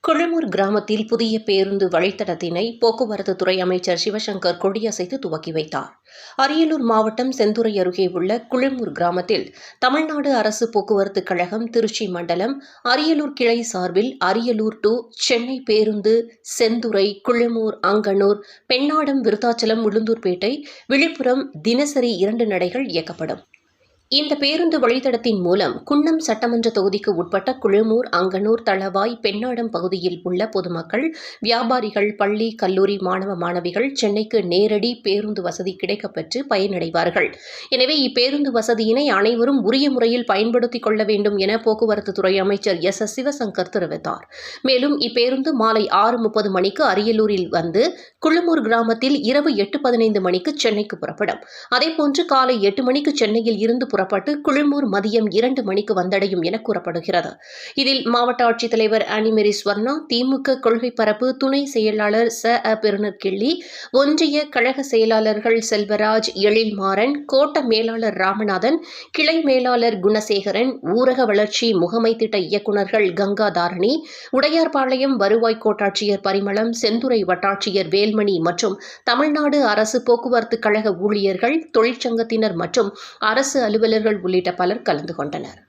குளமூர் கிராமத்தில் புதிய பேருந்து வழித்தடத்தினை போக்குவரத்து துறை அமைச்சர் சிவசங்கர் கொடியசைத்து துவக்கி வைத்தார். அரியலூர் மாவட்டம் செந்துறை அருகே உள்ள குளமூர் கிராமத்தில் தமிழ்நாடு அரசு போக்குவரத்து கழகம் திருச்சி மண்டலம் அரியலூர் கிளை சார்பில் அரியலூர் டு சென்னை பேருந்து செந்துறை, குளமூர், அங்கனூர், பெண்ணாடம், விருத்தாச்சலம், உளுந்தூர்பேட்டை, விழுப்புரம் தினசரி 2 நடைகள் இயக்கப்படும். இந்த பேருந்து வழித்தடத்தின் மூலம் குன்னம் சட்டமன்ற தொகுதிக்கு உட்பட்ட குளமூர், அங்கனூர், தளவாய், பெண்ணாடம் பகுதியில் உள்ள பொதுமக்கள், வியாபாரிகள், பள்ளி, கல்லூரி மாணவ மாணவிகள் சென்னைக்கு நேரடி பேருந்து வசதி கிடைக்கப்பெற்று பயனடைவார்கள். எனவே இப்பேருந்து வசதியினை அனைவரும் உரிய முறையில் பயன்படுத்திக் கொள்ள வேண்டும் என போக்குவரத்து துறை அமைச்சர் எஸ். சிவசங்கர் தெரிவித்தார். மேலும் இப்பேருந்து மாலை 6:30 மணிக்கு அரியலூரில் வந்து குளமூர் கிராமத்தில் இரவு 8:15 மணிக்கு சென்னைக்கு புறப்படும். அதேபோன்று காலை 8 மணிக்கு சென்னையில் இருந்து புறப்பட்டு குளமூர் மதியம் 2 மணிக்கு வந்தடையும் என கூறப்படுகிறது. இதில் மாவட்ட ஆட்சித்தலைவர் அனிமேரி ஸ்வர்ணா, திமுக கொள்கை பரப்பு துணை செயலாளர் பெருநற்கிள்ளி, ஒன்றிய கழக செயலாளர்கள் செல்வராஜ், எழில்மாறன், கோட்ட மேலாளர் ராமநாதன், கிளை மேலாளர் குணசேகரன், ஊரக வளர்ச்சி முகமை திட்ட இயக்குநர்கள் கங்காதாரணி, உடையார்பாளையம் வருவாய் கோட்டாட்சியர் பரிமளம், செந்துறை வட்டாட்சியர் வேல்மணி மற்றும் தமிழ்நாடு அரசு போக்குவரத்து கழக ஊழியர்கள், தொழிற்சங்கத்தினர் மற்றும் அரசு அலுவலர்கள் உள்ளிட்ட பலர் கலந்து கொண்டனர்.